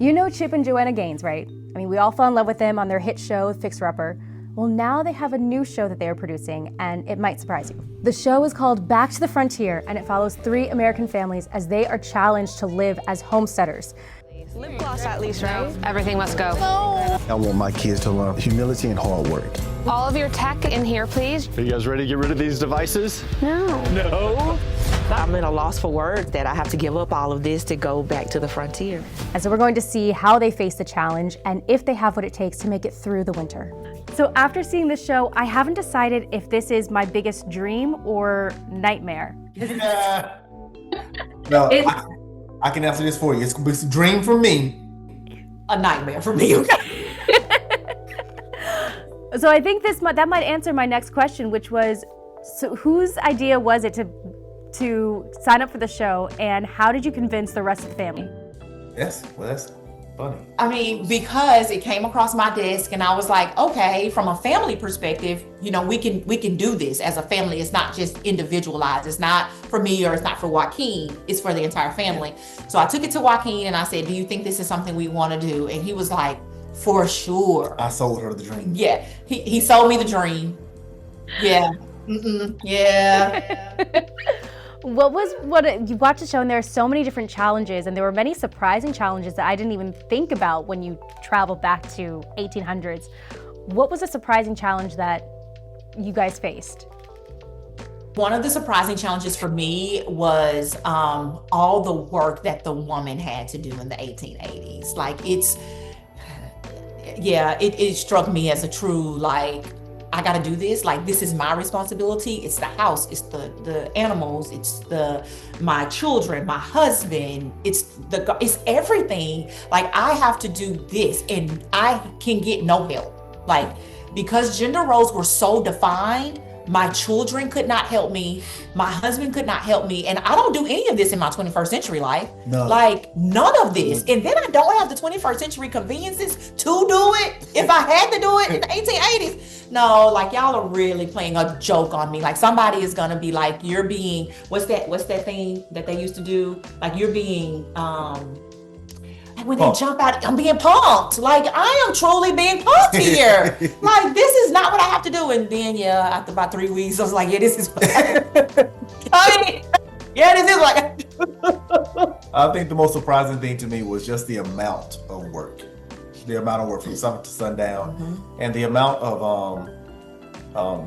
You know Chip and Joanna Gaines, right? I mean, we all fell in love with them on their hit show, Fixer Upper. Well, now they have a new show that they are producing, and it might surprise you. The show is called Back to the Frontier, and it follows 3 American families as they are challenged to live as homesteaders. Lip gloss at least, right? Everything must go. I want my kids to learn humility and hard work. All of your tech in here, please. Are you guys ready to get rid of these devices? No. No? I'm at a loss for words that I have to give up all of this to go back to the frontier. And so we're going to see how they face the challenge and if they have what it takes to make it through the winter. So after seeing this show, I haven't decided if this is my biggest dream or nightmare. Yeah. No, I can answer this for you. It's a dream for me. A nightmare for me. So I think that might answer my next question, which was, so whose idea was it to sign up for the show, and how did you convince the rest of the family? That's funny. I mean, because it came across my desk and I was like, okay, from a family perspective, we can do this as a family. It's not just individualized. It's not for me or it's not for Joaquin. It's for the entire family. So I took it to Joaquin and I said, do you think this is something we want to do? And he was like, for sure. I sold her the dream. Yeah, he sold me the dream. Yeah. Yeah. You watched the show and there are so many different challenges, and there were many surprising challenges that I didn't even think about when you travel back to 1800s. What was a surprising challenge that you guys faced? One of the surprising challenges for me was all the work that the woman had to do in the 1880s. Like it struck me as a true, like, I gotta do this. Like, this is my responsibility. It's the house, it's the animals, it's my children, my husband, it's everything. Like, I have to do this and I can get no help. Like, because gender roles were so defined, my children could not help me. My husband could not help me. And I don't do any of this in my 21st century life. No. Like, none of this. And then I don't have the 21st century conveniences to do it if I had to do it in the 1880s. No, like, y'all are really playing a joke on me. Like, somebody is gonna be like, you're being, what's that thing that they used to do? Like, you're being, when they jump out, I'm being punked. Like, I am truly being punked here. Like, this is not what I have to do. And then, after about 3 weeks, I was like, this is what this is what I think the most surprising thing to me was just the amount of work. The amount of work from sun to sundown, and the amount of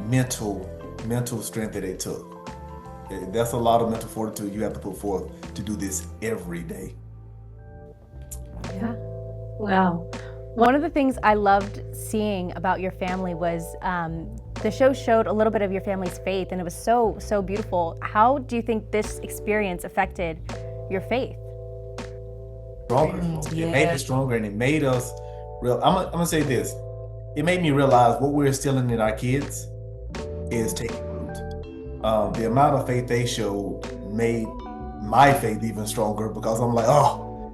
mental strength that it took. That's a lot of mental fortitude you have to put forth to do this every day. Yeah. Wow. One of the things I loved seeing about your family was the show showed a little bit of your family's faith, and it was so beautiful. How do you think this experience affected your faith? Stronger. It made us stronger, and it made us real. I'm gonna say this. It made me realize what we're instilling in our kids is taking root. The amount of faith they showed made my faith even stronger, because I'm like, oh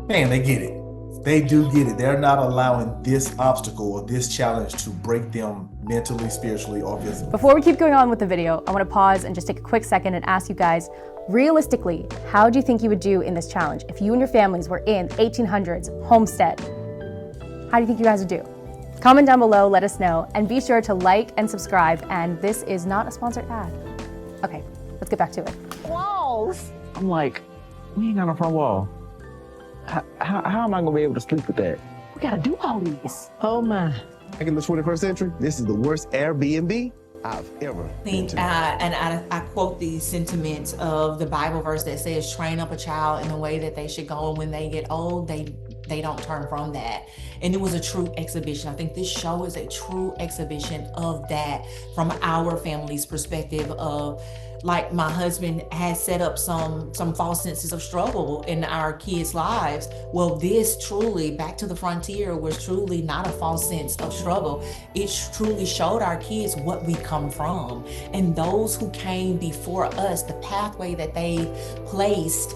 man, they get it. They do get it. They're not allowing this obstacle or this challenge to break them mentally, spiritually, or physically. Before we keep going on with the video, I want to pause and just take a quick second and ask you guys, realistically, how do you think you would do in this challenge? If you and your families were in 1800s homestead, how do you think you guys would do? Comment down below, let us know, and be sure to like and subscribe. And this is not a sponsored ad. Okay, let's get back to it. Walls. I'm like, we ain't got no front wall. How am I gonna be able to sleep with that? We gotta do all these. Oh my. Back in the 21st century, this is the worst Airbnb I've ever been to. And I quote the sentiments of the Bible verse that says, train up a child in the way that they should go, and when they get old, they don't turn from that. And it was a true exhibition. I think this show is a true exhibition of that from our family's perspective of, like, my husband has set up some false senses of struggle in our kids' lives. Well, this truly, Back to the Frontier, was truly not a false sense of struggle. It truly showed our kids what we come from. And those who came before us, the pathway that they placed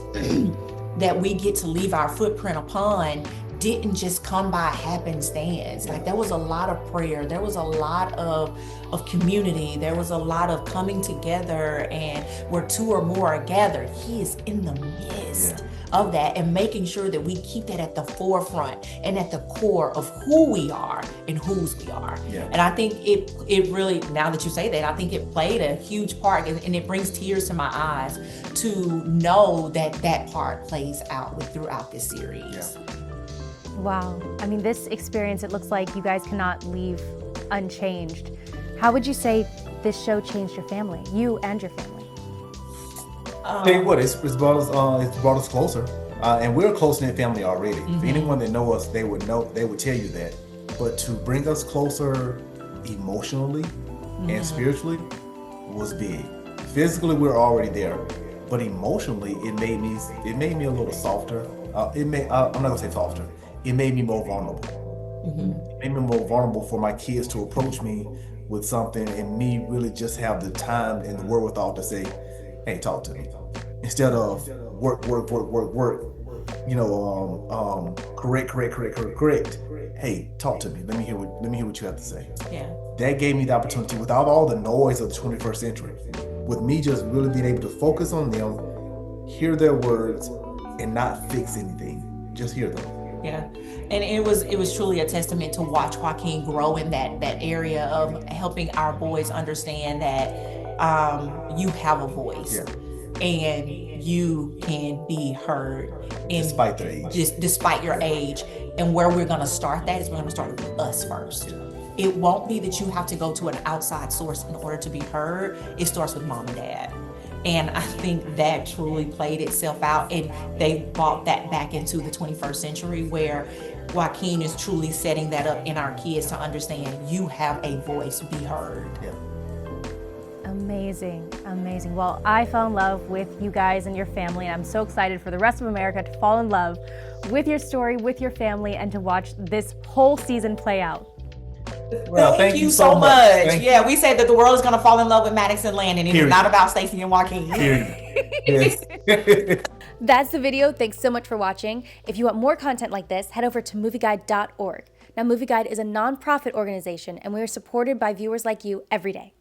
that we get to leave our footprint upon, didn't just come by happenstance. Like there was a lot of prayer, there was a lot of community, there was a lot of coming together, and where two or more are gathered, he is in the midst of that, and making sure that we keep that at the forefront and at the core of who we are and whose we are. And I think it really, now that you say that, I think it played a huge part, and it brings tears to my eyes to know that that part plays out throughout this series. Wow. I mean, this experience, it looks like you guys cannot leave unchanged. How would you say this show changed your family, you and your family? Tell you what, it's brought us closer, and we're a close-knit family already. If anyone that know us, they would tell you that. But to bring us closer emotionally and spiritually was big. Physically, we're already there, but emotionally, it made me a little softer. I'm not gonna say softer. It made me more vulnerable. It made me more vulnerable for my kids to approach me with something, and me really just have the time and the wherewithal to say, "Hey, talk to me," instead of work. You know, correct. Hey, talk to me. Let me hear what you have to say. That gave me the opportunity, without all the noise of the 21st century, with me just really being able to focus on them, hear their words, and not fix anything. Just hear them. And it was truly a testament to watch Joaquin grow in that area of helping our boys understand that you have a voice and you can be heard Despite their age. despite your age. And where we're going to start that is we're going to start with us first. It won't be that you have to go to an outside source in order to be heard. It starts with mom and dad. And I think that truly played itself out, and they brought that back into the 21st century, where Joaquin is truly setting that up in our kids to understand you have a voice, be heard. Amazing, amazing. Well, I fell in love with you guys and your family, and I'm so excited for the rest of America to fall in love with your story, with your family, and to watch this whole season play out. Well, thank you so much. Thank Yeah, we said that the world is going to fall in love with Maddox and Landon. It Period. is not about Stacey and Joaquin. Yes. That's the video. Thanks so much for watching. If you want more content like this, head over to movieguide.org. Now, Movieguide is a nonprofit organization, and we are supported by viewers like you every day.